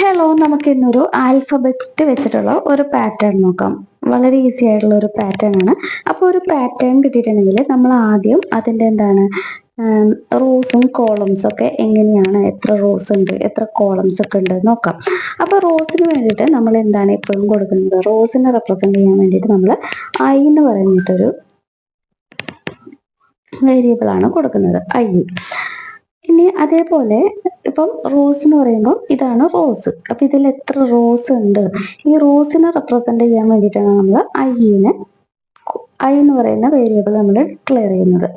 Hello, നമുക്ക് ഇന്നൊരു alphabet വെച്ചിട്ടുള്ള ഒരു പാറ്റേൺ നോക്കാം. വളരെ ഈസി ആയിട്ടുള്ള ഒരു പാറ്റേൺ ആണ്. അപ്പോൾ ഒരു പാറ്റേൺ കിട്ടിയിട്ടുണ്ടെങ്കിൽ നമ്മൾ ആദ്യം അതിൻ്റെ റോസും കോളംസും ഒക്കെ എങ്ങനെയാണ്, എത്ര റോസ് ഉണ്ട്, എത്ര കോളംസ് ഒക്കെ ഉണ്ട് നോക്കാം. അപ്പോൾ റോസിന് വേണ്ടിയിട്ട് നമ്മൾ എന്താണ് എപ്പോഴും കൊടുക്കുന്നത്, റോസിനെ റെപ്രസെന്റ് ചെയ്യാൻ വേണ്ടിയിട്ട് നമ്മൾ ഐ എന്ന് പറഞ്ഞിട്ടൊരു വേരിയബിൾ ആണ് കൊടുക്കുന്നത്, ഐ. ഇനി അതേപോലെ ഇപ്പം റോസ് എന്ന് പറയുമ്പോൾ ഇതാണ് റോസ്. അപ്പൊ ഇതിൽ എത്ര റോസ് ഉണ്ട്, ഈ റോസിനെ റെപ്രസെന്റ് ചെയ്യാൻ വേണ്ടിയിട്ടാണ് നമ്മൾ ഐ എന്ന് പറയുന്ന വേരിയബിൾ നമ്മൾ ഡിക്ലെയർ ചെയ്യുന്നത്.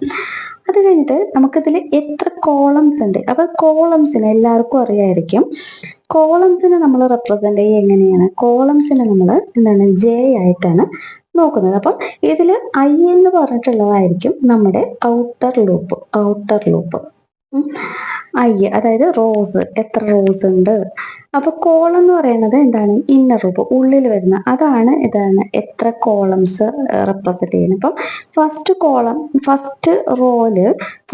അത് കഴിഞ്ഞിട്ട് നമുക്കിതിൽ എത്ര കോളംസ് ഉണ്ട്. അപ്പൊ കോളംസിന് എല്ലാവർക്കും അറിയായിരിക്കും. കോളംസിനെ നമ്മൾ റെപ്രസെന്റ് ചെയ്യുക എങ്ങനെയാണ്, കോളംസിനെ നമ്മൾ എന്താണ് ജെ ആയിട്ടാണ് നോക്കുന്നത്. അപ്പം ഇതിൽ ഐ എന്ന് പറഞ്ഞിട്ടുള്ളതായിരിക്കും നമ്മുടെ ഔട്ടർ ലൂപ്പ്. ഐ അതായത് റോസ്, എത്ര റോസ് ഉണ്ട്. അപ്പൊ കോളം എന്ന് പറയുന്നത് എന്താണ്, ഇന്നർ ലൂപ്പ്, ഉള്ളിൽ വരുന്ന അതാണ്. ഇതാണ് എത്ര കോളംസ് റെപ്രസെന്റ് ചെയ്യുന്നത്. അപ്പം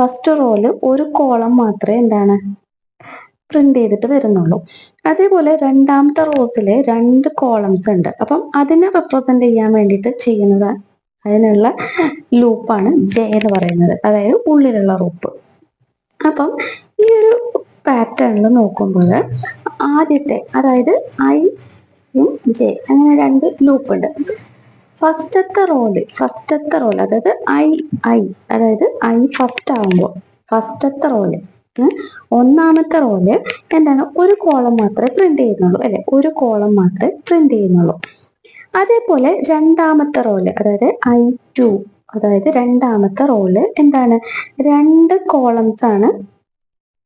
ഫസ്റ്റ് റോല് ഒരു കോളം മാത്രമേ എന്താണ് പ്രിന്റ് ചെയ്തിട്ട് വരുന്നുള്ളൂ. അതേപോലെ രണ്ടാമത്തെ റോസില് 2 കോളംസ് ഉണ്ട്. അപ്പം അതിനെ റെപ്രസെന്റ് ചെയ്യാൻ വേണ്ടിയിട്ട് ചെയ്യുന്നത്, അതിനുള്ള ലൂപ്പാണ് ജെ എന്ന് പറയുന്നത്, അതായത് ഉള്ളിലുള്ള ലൂപ്പ്. അപ്പം ഈ ഒരു പാറ്റേണിൽ നോക്കുമ്പോൾ ആദ്യത്തെ, അതായത് ഐയും ജെ, അങ്ങനെ 2 ലൂപ്പ് ഉണ്ട്. ഫസ്റ്റത്തെ റോല് അതായത് അതായത് ഐ ഫസ്റ്റ് ആവുമ്പോൾ ഫസ്റ്റത്തെ റോല്, ഒന്നാമത്തെ റോല് എന്താണ്, ഒരു കോളം മാത്രമേ പ്രിന്റ് ചെയ്യുന്നുള്ളൂ, അല്ലെ, ഒരു കോളം മാത്രമേ പ്രിന്റ് ചെയ്യുന്നുള്ളൂ. അതേപോലെ രണ്ടാമത്തെ റോല്, അതായത് I2, അതായത് രണ്ടാമത്തെ റോല് എന്താണ്, 2 കോളംസ് ആണ്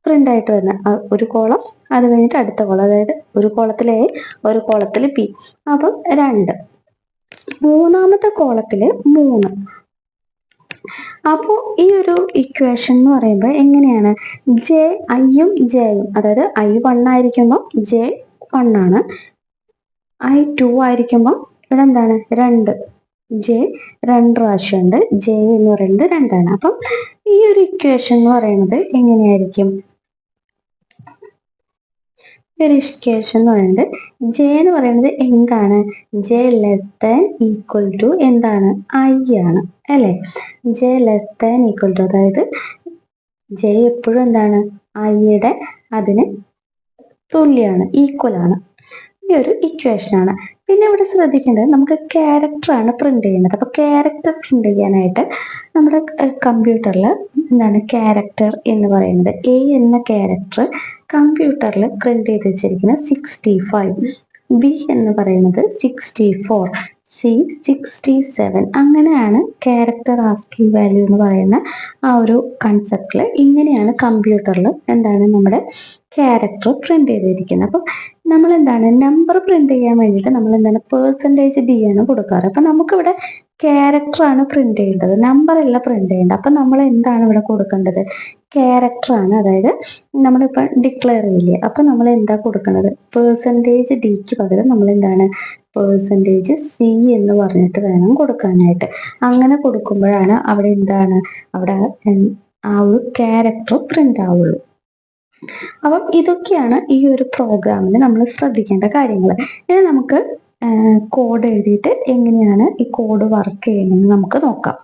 പ്രിന്റ് ആയിട്ട് വരുന്നത്. ഒരു കോളം, അത് കഴിഞ്ഞിട്ട് അടുത്ത കോളം, അതായത് ഒരു കോളത്തിൽ എ, ഒരു കോളത്തിൽ ബി, അപ്പം 2. മൂന്നാമത്തെ കോളത്തില് 3. അപ്പോൾ ഈ ഒരു ഇക്വേഷൻ എന്ന് പറയുമ്പോൾ എങ്ങനെയാണ്, ഐയും ജെയും, അതായത് I1 ആയിരിക്കുമ്പോൾ ജെ 1 ആണ്, I2 ആയിരിക്കുമ്പോൾ ഇവിടെ എന്താണ് 2, ജെ 2 പ്രാവശ്യം ഉണ്ട്, ജെ എന്ന് പറയുന്നത് 2 ആണ്. അപ്പം ഈ ഒരു ഇക്വേഷൻ എന്ന് പറയുന്നത് എങ്ങനെയായിരിക്കും, ഇക്വേഷൻ എന്ന് പറയുന്നത് ജെ എന്ന് പറയുന്നത് എന്താണ്, J less than equal to എന്താണ്, ഐ ആണ്, അല്ലെ. J less than equal to, അതായത് ജെ എപ്പോഴും എന്താണ് ഐയുടെ അതിന് തുല്യാണ്, ഈക്വൽ ആണ്. ഈ ഒരു ഇക്വേഷൻ ആണ്. പിന്നെ ഇവിടെ ശ്രദ്ധിക്കേണ്ടത്, നമുക്ക് ക്യാരക്ടർ ആണ് പ്രിന്റ് ചെയ്യുന്നത്. അപ്പൊ ക്യാരക്ടർ പ്രിന്റ് ചെയ്യാനായിട്ട് നമ്മുടെ കമ്പ്യൂട്ടറിൽ എന്താണ് ക്യാരക്ടർ എന്ന് പറയുന്നത്, എ എന്ന ക്യാരക്ടർ കമ്പ്യൂട്ടറിൽ പ്രിന്റ് ചെയ്ത് വെച്ചിരിക്കുന്നത് 65, ബി എന്ന് പറയുന്നത് 64, സി 67. അങ്ങനെയാണ് ക്യാരക്ടർ ആസ്കി വാല്യൂ എന്ന് പറയുന്ന ആ ഒരു കൺസെപ്റ്റിൽ ഇങ്ങനെയാണ് കമ്പ്യൂട്ടറിൽ എന്താണ് നമ്മുടെ ക്യാരക്ടർ പ്രിന്റ് ചെയ്തിരിക്കുന്നത്. അപ്പം നമ്മൾ എന്താണ് നമ്പർ പ്രിന്റ് ചെയ്യാൻ വേണ്ടിയിട്ട് നമ്മൾ എന്താണ് %d ആണ് കൊടുക്കാറ്. അപ്പൊ നമുക്കിവിടെ ക്യാരക്ടർ ആണ് പ്രിന്റ് ചെയ്യേണ്ടത്, നമ്പർ അല്ല പ്രിന്റ് ചെയ്യേണ്ടത്. അപ്പൊ നമ്മൾ എന്താണ് ഇവിടെ കൊടുക്കേണ്ടത്, ക്യാരക്ടർ ആണ്. അതായത് നമ്മളിപ്പോ ഡിക്ലെയർ ചെയ്യില്ലേ, അപ്പൊ നമ്മൾ എന്താ കൊടുക്കേണ്ടത്, %dക്ക് പകരം നമ്മൾ എന്താണ് %c എന്ന് പറഞ്ഞിട്ട് വേണം കൊടുക്കാനായിട്ട്. അങ്ങനെ കൊടുക്കുമ്പോഴാണ് അവിടെ എന്താണ്, അവിടെ ആ ഒരു ക്യാരക്ടർ പ്രിന്റ് ആവുള്ളൂ. അപ്പം ഇതൊക്കെയാണ് ഈ ഒരു പ്രോഗ്രാമിൽ നമ്മൾ ശ്രദ്ധിക്കേണ്ട കാര്യങ്ങൾ. ഇനി നമുക്ക് കോഡ് എഴുതിയിട്ട് എങ്ങനെയാണ് ഈ കോഡ് വർക്ക് ചെയ്യുന്നത് നമുക്ക് നോക്കാം.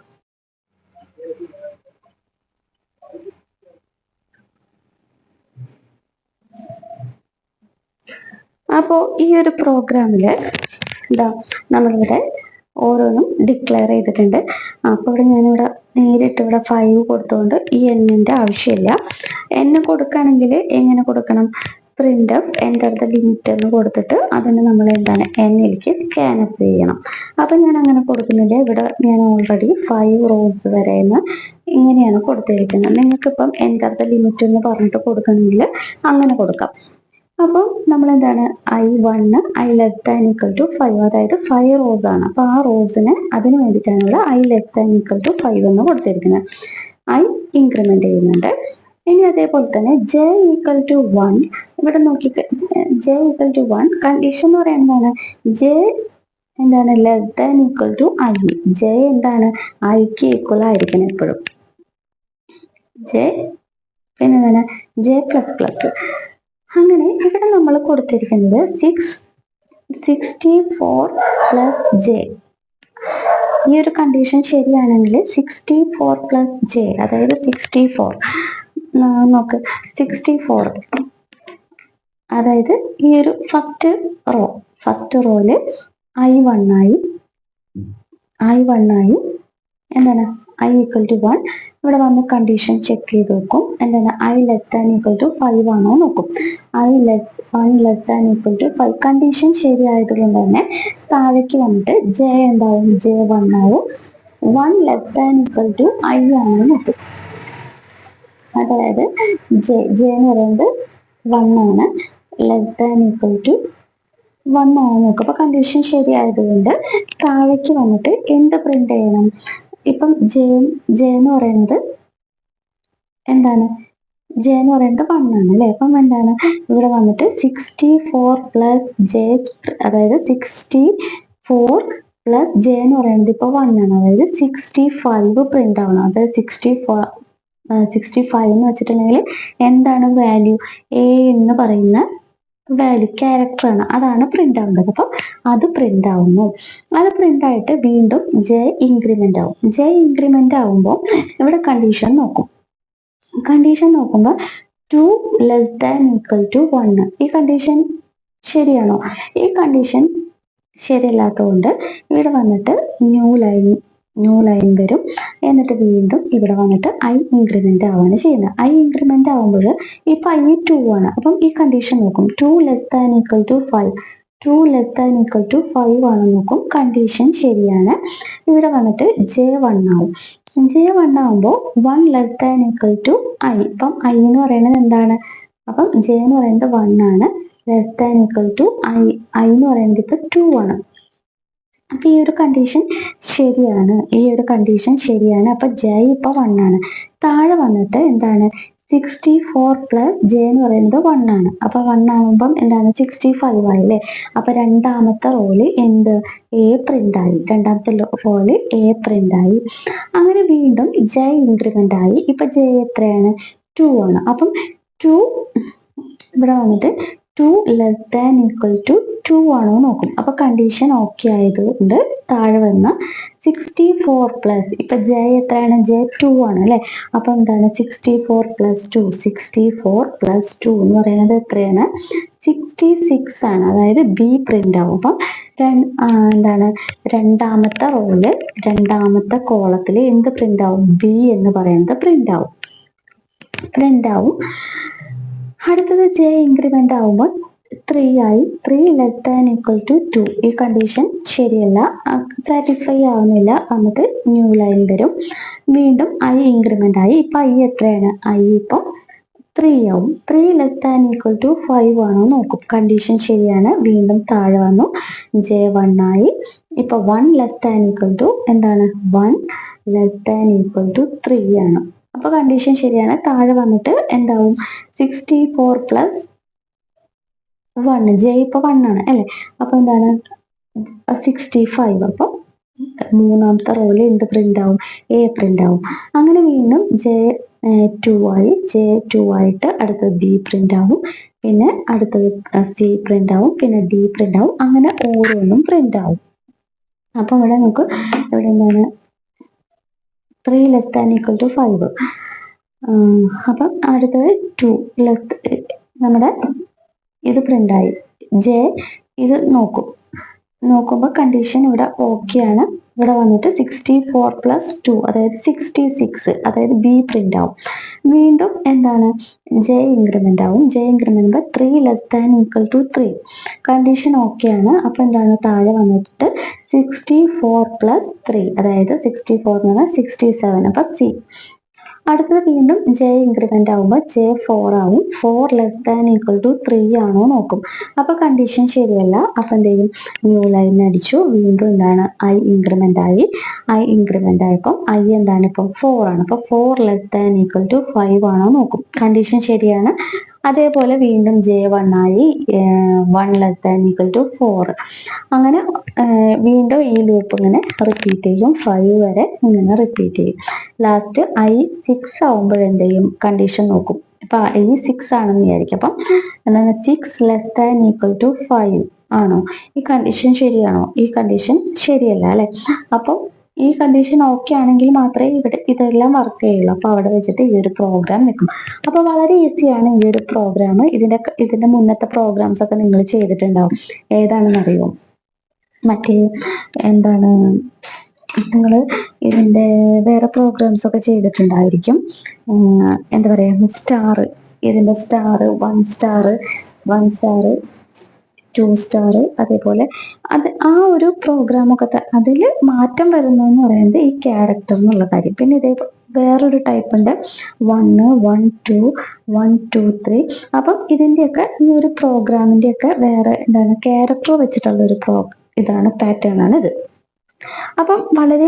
അപ്പോൾ ഈ ഒരു പ്രോഗ്രാമില് നമ്മളിവിടെ ഓരോന്നും ഡിക്ലെയർ ചെയ്തിട്ടുണ്ട്. അപ്പോൾ ഇവിടെ ഞാനിവിടെ നേരിട്ട് ഇവിടെ 5 കൊടുത്തുകൊണ്ട് ഈ എന്നിന്റെ ആവശ്യമില്ല. n കൊടുക്കുകയാണെങ്കിൽ എങ്ങനെ കൊടുക്കണം, print of enter the limit എന്ന് കൊടുത്തിട്ട് അതിന് നമ്മൾ എന്താണ് എന്നിലേക്ക് സ്കാനപ്പ് ചെയ്യണം. അപ്പൊ ഞാൻ അങ്ങനെ കൊടുക്കുന്നില്ല. ഇവിടെ ഞാൻ ഓൾറെഡി 5 റോസ് വരെ ഇങ്ങനെയാണ് കൊടുത്തിരിക്കുന്നത്. നിങ്ങൾക്കിപ്പം എൻ്റർ ദ ലിമിറ്റ് എന്ന് പറഞ്ഞിട്ട് കൊടുക്കണമെങ്കിൽ അങ്ങനെ കൊടുക്കാം. അപ്പോൾ നമ്മൾ എന്താണ് I1 I less than equal to 5, അതായത് 5 റോസ് ആണ്. അപ്പൊ ആ റോസിന് അതിന് വേണ്ടിയിട്ടാണുള്ള I less than equal to 5 എന്ന് കൊടുത്തിരിക്കുന്നത്. I ഇൻക്രിമെന്റ് ചെയ്യുന്നുണ്ട്. ഇനി അതേപോലെ തന്നെ ജെ ഈക്വൽ ടു 1, ഇവിടെ നോക്കി ജെ ഈക്വൽ ടു 1 കണ്ടീഷൻ എന്ന് പറയുന്നതാണ് ജെ എന്താണ് less than equal to I. J എന്താണ് ഐക്ക് ഈക്വൽ ആയിരിക്കണം എപ്പോഴും. ജെ പിന്നെ എന്താണ് ജെ പ്ലസ് പ്ലസ് അങ്ങനെ ഇവിടെ നമ്മൾ കൊടുത്തിരിക്കുന്നത് 64 പ്ലസ് ജെ. ഈ ഒരു കണ്ടീഷൻ ശരിയാണെങ്കിൽ 64 + ജെ, അതായത് 64 നോക്ക് 64, അതായത് ഈ ഒരു ഫസ്റ്റ് റോയില് I1 ആയി എന്താണ് I = 1. ഇവിടെ വന്ന് കണ്ടീഷൻ ചെക്ക് ചെയ്ത് നോക്കും. എന്താണ് I <= 5 ആണോ നോക്കും. I 1 <= 5 കണ്ടീഷൻ ശരിയായത് കൊണ്ട് തന്നെ താഴേക്ക് വന്നിട്ട് ജെ എന്താവും, J1 ആവും. 1 <= I ആണെന്ന് നോക്കും. അതായത് ജെ എന്ന് പറയുന്നത് 1 ആണ്, <= 1 ആണ് നോക്കുക. അപ്പൊ കണ്ടീഷൻ ശരിയായതുകൊണ്ട് താഴേക്ക് വന്നിട്ട് എന്ത് പ്രിന്റ് ചെയ്യണം. ഇപ്പം ജെ എന്ന് പറയുന്നത് എന്താണ്, ജെ എന്ന് പറയുന്നത് 1 ആണ് അല്ലെ. അപ്പം എന്താണ് ഇവിടെ വന്നിട്ട് 64 + ജെ, അതായത് 64 + ജെ എന്ന് പറയുന്നത് ഇപ്പൊ 1 ആണ്, അതായത് 65 പ്രിന്റ് ആവണം. അതായത് 65 എന്ന് വെച്ചിട്ടുണ്ടെങ്കിൽ എന്താണ് വാല്യൂ, എ എന്ന് പറയുന്ന വാല്യൂ ക്യാരക്ടർ ആണ്, അതാണ് പ്രിന്റ് ആവേണ്ടത്. അപ്പൊ അത് പ്രിന്റ് ആവുന്നു. അത് പ്രിന്റ് ആയിട്ട് വീണ്ടും ജെ ഇൻക്രിമെന്റ് ആവും. ജെ ഇൻക്രിമെന്റ് ആവുമ്പോൾ ഇവിടെ കണ്ടീഷൻ നോക്കും. കണ്ടീഷൻ നോക്കുമ്പോൾ 2 <= 1. ഈ കണ്ടീഷൻ ശരിയാണോ? ഈ കണ്ടീഷൻ ശരിയല്ലാത്തതുകൊണ്ട് ഇവിടെ വന്നിട്ട് ന്യൂ ലൈൻ വരും. എന്നിട്ട് വീണ്ടും ഇവിടെ വന്നിട്ട് I ഇൻക്രിമെന്റ് ആവാണ് ചെയ്യുന്നത്. I ഇൻക്രിമെന്റ് ആവുമ്പോൾ ഇപ്പൊ I 2 ആണ്. അപ്പം ഈ കണ്ടീഷൻ നോക്കും. 2 <= 5. 2 <= 5 ആണ് നോക്കും. കണ്ടീഷൻ ശരിയാണ്. ഇവിടെ വന്നിട്ട് J1 ആവും. J1 ആവുമ്പോൾ 1 <= I. അപ്പം I എന്ന് പറയുന്നത് എന്താണ്, അപ്പം J എന്ന് പറയുന്നത് 1 ആണ്, <= I എന്ന് പറയുന്നത് ഇപ്പൊ 2 ആണ്. അപ്പൊ ഈ ഒരു കണ്ടീഷൻ ശരിയാണ്. അപ്പൊ ജെ ഇപ്പൊ 1 ആണ്. താഴെ വന്നിട്ട് എന്താണ് 64 + ജെ എന്ന് പറയുന്നത് 1 ആണ്. അപ്പൊ 1 ആവുമ്പം എന്താണ് 65 ആയി അല്ലെ. അപ്പൊ രണ്ടാമത്തെ റോള് എന്ത്, എ പ്രിന്റ് ആയി. അങ്ങനെ വീണ്ടും ജെ ഇൻക്രിമെന്റ് ആയി. ഇപ്പൊ ജെ എത്രയാണ്, 2 ആണ്. അപ്പം 2 ഇവിടെ വന്നിട്ട് 2 <= 2 ആണോ നോക്കും. അപ്പൊ കണ്ടീഷൻ ഓക്കെ ആയതുകൊണ്ട് താഴെ വന്ന 64 + ഇപ്പൊ ജെ എത്രയാണ്, J2 ആണ് അല്ലെ. അപ്പൊ എന്താണ് 64 + 2 എന്ന് പറയുന്നത് എത്രയാണ്, 66 ആണ്. അതായത് ബി പ്രിന്റ് ആവും. അപ്പം എന്താണ് രണ്ടാമത്തെ റോയില് രണ്ടാമത്തെ കോളത്തില് എന്ത് പ്രിന്റ് ആവും, ബി എന്ന് പറയുന്നത് പ്രിന്റ് ആവും. അടുത്തത് ജെ ഇൻക്രിമെന്റ് ആവുമ്പോൾ 3 ആയി. 3 <= 2. ഈ കണ്ടീഷൻ ശരിയല്ല, സാറ്റിസ്ഫൈ ആവുന്നില്ല. വന്നിട്ട് ന്യൂ ലൈൻ വരും. വീണ്ടും I ഇൻക്രിമെന്റ് ആയി. ഇപ്പൊ I എത്രയാണ്, I ഇപ്പൊ 3 ആവും. 3 <= 5 ആണോ നോക്കും. കണ്ടീഷൻ ശരിയാണ്. വീണ്ടും താഴെ വന്നു J1 ആയി. ഇപ്പൊ 1 <= എന്താണ്, 1 <= 3 ആണ്. അപ്പൊ കണ്ടീഷൻ ശരിയാണ്. താഴെ വന്നിട്ട് എന്താവും, 64 + 1, ജെ ഇപ്പൊ 1 ആണ് അല്ലെ. അപ്പൊ എന്താണ് 65. അപ്പൊ മൂന്നാമത്തെ റോയില് എന്ത് പ്രിന്റ് ആവും, എ പ്രിന്റ് ആവും. അങ്ങനെ വീണ്ടും J2 ആയിട്ട് അടുത്തത് ബി പ്രിന്റ് ആവും, പിന്നെ അടുത്തത് സി പ്രിന്റ് ആവും, പിന്നെ ഡി പ്രിന്റ് ആവും. അങ്ങനെ ഓരോന്നും പ്രിന്റ് ആവും. അപ്പൊ ഇവിടെ നമുക്ക് ഇവിടെ എന്താണ് 3 <= 5. അപ്പം അടുത്തത് 2 നമ്മുടെ ഇത് പ്രിന്റ് ആയി. ജെ ഇത് നോക്കുമ്പോൾ കണ്ടീഷൻ ഇവിടെ ഓക്കെ ആണ്. ഇവിടെ വന്നിട്ട് 64 + 2, അതായത് 66, അതായത് ബി പ്രിന്റ് ആവും. വീണ്ടും എന്താണ് ജെ ഇൻക്രിമെന്റ് ആവും. J increment 3 <= 3. കണ്ടീഷൻ ഓക്കെ ആണ്. അപ്പൊ എന്താണ് താഴെ വന്നിട്ട് 64 + 3, അതായത് 64 എന്ന് പറഞ്ഞാൽ 67. അപ്പൊ സി. അടുത്തത് വീണ്ടും ജെ ഇൻക്രിമെന്റ് ആവുമ്പോൾ J4 ആവും. 4 <= 3 ആണോ നോക്കും. അപ്പൊ കണ്ടീഷൻ ശരിയല്ല. അപ്പൊ എന്തെങ്കിലും ന്യൂ ലൈൻ അടിച്ചു. വീണ്ടും എന്താണ് I ഇൻക്രിമെന്റ് ആയി. I ഇൻക്രിമെന്റ് ആയപ്പോൾ I എന്താണ് ഇപ്പം 4 ആണ്. അപ്പൊ 4 <= 5 ആണോ നോക്കും. കണ്ടീഷൻ ശരിയാണ്. അതേപോലെ വീണ്ടും J1 ആയി. 1 <= 4. അങ്ങനെ വീണ്ടും ഈ ലൂപ്പ് ഇങ്ങനെ റിപ്പീറ്റ് ചെയ്യും. 5 വരെ ഇങ്ങനെ റിപ്പീറ്റ് ചെയ്യും. ലാസ്റ്റ് I 6 ആവുമ്പോൾ എന്ത് ചെയ്യും, കണ്ടീഷൻ നോക്കും. ഇപ്പൊ ഇനി 6 ആണെന്ന് വിചാരിക്കും. അപ്പം എന്താണ് 6 < 5 ആണോ? ഈ കണ്ടീഷൻ ശരിയാണോ? ഈ കണ്ടീഷൻ ശരിയല്ല അല്ലെ? അപ്പം ഈ കണ്ടീഷൻ ഓക്കെ ആണെങ്കിൽ മാത്രമേ ഇവിടെ ഇതെല്ലാം വർക്ക് ചെയ്യുള്ളൂ. അപ്പൊ അവിടെ വെച്ചിട്ട് ഈ ഒരു പ്രോഗ്രാം നിൽക്കും. അപ്പൊ വളരെ ഈസിയാണ് ഈ ഒരു പ്രോഗ്രാം. ഇതിന്റെ മുന്നത്തെ പ്രോഗ്രാംസ് ഒക്കെ നിങ്ങൾ ചെയ്തിട്ടുണ്ടാവും. ഏതാണെന്ന് അറിയോ? മറ്റേ എന്താണ് നിങ്ങൾ ഇതിന്റെ വേറെ പ്രോഗ്രാംസ് ഒക്കെ ചെയ്തിട്ടുണ്ടായിരിക്കും. എന്താ പറയാ, സ്റ്റാർ, ഇതിന്റെ സ്റ്റാർ, 1 സ്റ്റാർ 2 സ്റ്റാർ, അതേപോലെ ആ ഒരു പ്രോഗ്രാമൊക്കെ അതിൽ മാറ്റം വരുന്നതെന്ന് പറയുന്നത് ഈ ക്യാരക്ടർ എന്നുള്ള കാര്യം. പിന്നെ ഇതേ വേറൊരു ടൈപ്പ് ഉണ്ട്, 1 1 2 1 2 3. അപ്പം ഇതിന്റെയൊക്കെ ഈ ഒരു പ്രോഗ്രാമിന്റെ ഒക്കെ വേറെ എന്താണ് ക്യാരക്ടർ വെച്ചിട്ടുള്ള ഒരു ഇതാണ് പാറ്റേൺ ആണ് ഇത്. അപ്പം വളരെ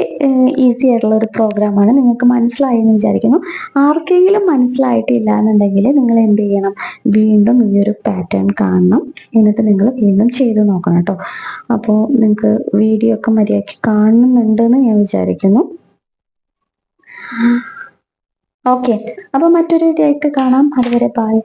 ഈസി ആയിട്ടുള്ള ഒരു പ്രോഗ്രാമാണ്. നിങ്ങൾക്ക് മനസ്സിലായി എന്ന് വിചാരിക്കുന്നു. ആർക്കെങ്കിലും മനസ്സിലായിട്ടില്ല എന്നുണ്ടെങ്കിൽ നിങ്ങൾ എന്ത് ചെയ്യണം, വീണ്ടും ഈ ഒരു പാറ്റേൺ കാണണം, എന്നിട്ട് നിങ്ങൾ വീണ്ടും ചെയ്ത് നോക്കണം കേട്ടോ. അപ്പോൾ നിങ്ങൾക്ക് വീഡിയോ ഒക്കെ മര്യാദയ്ക്ക് കാണുന്നുണ്ടെന്ന് ഞാൻ വിചാരിക്കുന്നു. ഓക്കെ, അപ്പൊ മറ്റൊരു വീഡിയോ ആയിട്ട് കാണാം. അതുവരെ ബൈ.